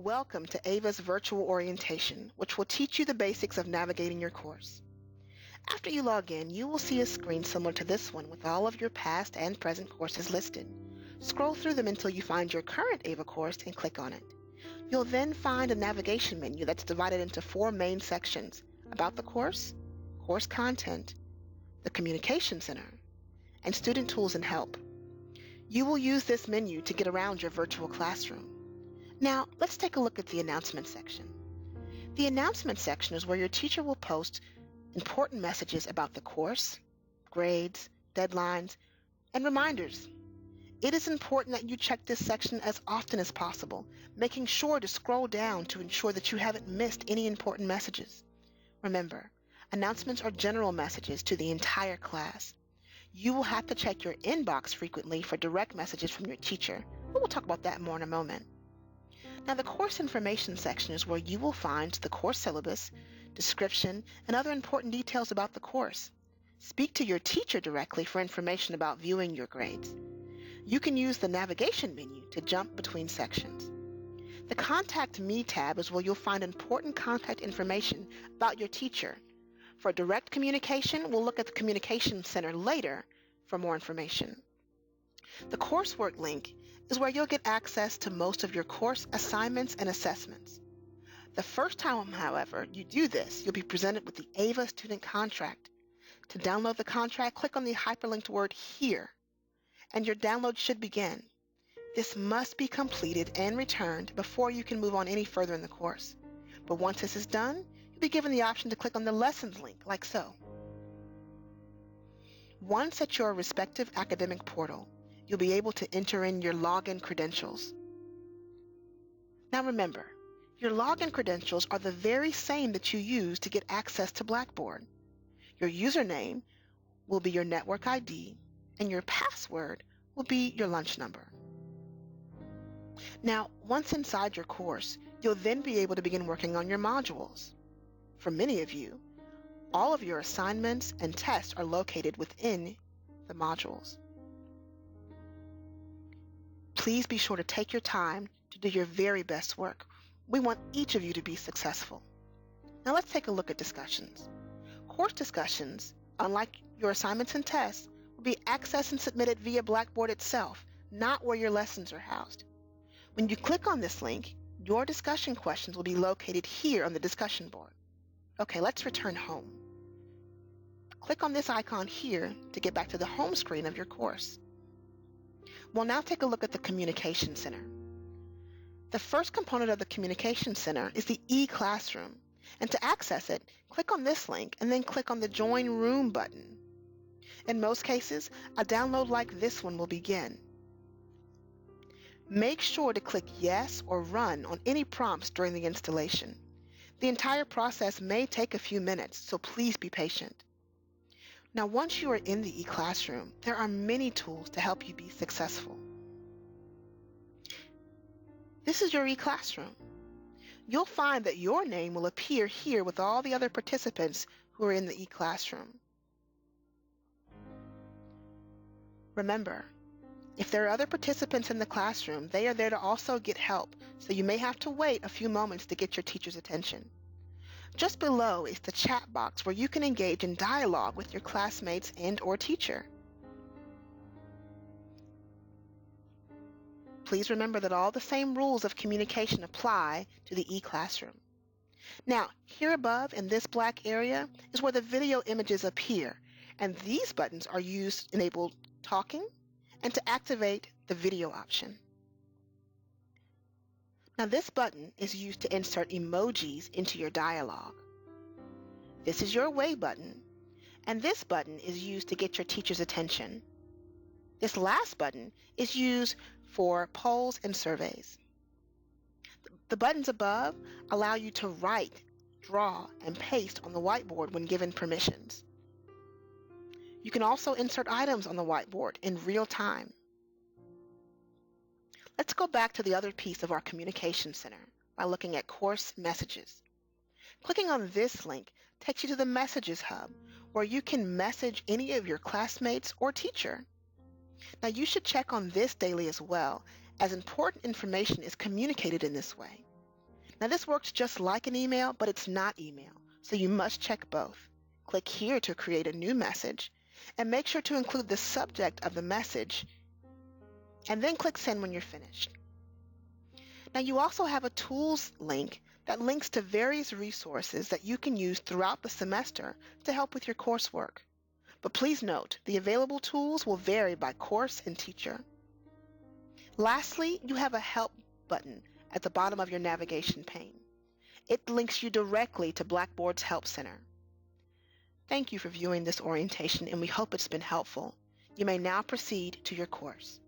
Welcome to Ava's virtual orientation, which will teach you the basics of navigating your course. After you log in, you will see a screen similar to this one with all of your past and present courses listed. Scroll through them until you find your current Ava course and click on it. You'll then find a navigation menu that's divided into 4 main sections: about the course content, the communication center, and student tools and help. You will use this menu to get around your virtual classroom. Now, let's take a look at the announcement section. The announcement section is where your teacher will post important messages about the course, grades, deadlines, and reminders. It is important that you check this section as often as possible, making sure to scroll down to ensure that you haven't missed any important messages. Remember, announcements are general messages to the entire class. You will have to check your inbox frequently for direct messages from your teacher, but we'll talk about that more in a moment. Now, the course information section is where you will find the course syllabus, description, and other important details about the course. Speak to your teacher directly for information about viewing your grades. You can use the navigation menu to jump between sections. The Contact Me tab is where you'll find important contact information about your teacher. For direct communication, we'll look at the Communication Center later for more information. The coursework link is where you'll get access to most of your course assignments and assessments. The first time, however, you do this, you'll be presented with the Ava student contract. To download the contract, click on the hyperlinked word Here, and your download should begin. This must be completed and returned before you can move on any further in the course. But once this is done, you'll be given the option to click on the lessons link, like so. Once at your respective academic portal, you'll be able to enter in your login credentials. Now remember, your login credentials are the very same that you use to get access to Blackboard. Your username will be your network ID, and your password will be your lunch number. Now, once inside your course, you'll then be able to begin working on your modules. For many of you, all of your assignments and tests are located within the modules. Please be sure to take your time to do your very best work. We want each of you to be successful. Now let's take a look at discussions. Course discussions, unlike your assignments and tests, will be accessed and submitted via Blackboard itself, not where your lessons are housed. When you click on this link, your discussion questions will be located here on the discussion board. Okay, let's return home. Click on this icon here to get back to the home screen of your course. We'll now take a look at the Communication Center. The first component of the Communication Center is the e-classroom, and to access it, click on this link and then click on the Join Room button. In most cases, a download like this one will begin. Make sure to click Yes or Run on any prompts during the installation. The entire process may take a few minutes, so please be patient. Now, once you are in the e-classroom, there are many tools to help you be successful. This is your e-classroom. You'll find that your name will appear here with all the other participants who are in the e-classroom. Remember, if there are other participants in the classroom, they are there to also get help, so you may have to wait a few moments to get your teacher's attention. Just below is the chat box where you can engage in dialogue with your classmates and/or teacher. Please remember that all the same rules of communication apply to the e-classroom. Now, here above in this black area is where the video images appear, and these buttons are used to enable talking and to activate the video option. Now, this button is used to insert emojis into your dialogue. This is your Away button, and this button is used to get your teacher's attention. This last button is used for polls and surveys. The buttons above allow you to write, draw, and paste on the whiteboard when given permissions. You can also insert items on the whiteboard in real time. Let's go back to the other piece of our Communication Center by looking at Course Messages. Clicking on this link takes you to the Messages hub, where you can message any of your classmates or teacher. Now, you should check on this daily as well, as important information is communicated in this way. Now this works just like an email, but it's not email, so you must check both. Click here to create a new message, and make sure to include the subject of the message, and then click Send when you're finished. Now you also have a Tools link that links to various resources that you can use throughout the semester to help with your coursework. But please note, the available tools will vary by course and teacher. Lastly, you have a Help button at the bottom of your navigation pane. It links you directly to Blackboard's Help Center. Thank you for viewing this orientation, and we hope it's been helpful. You may now proceed to your course.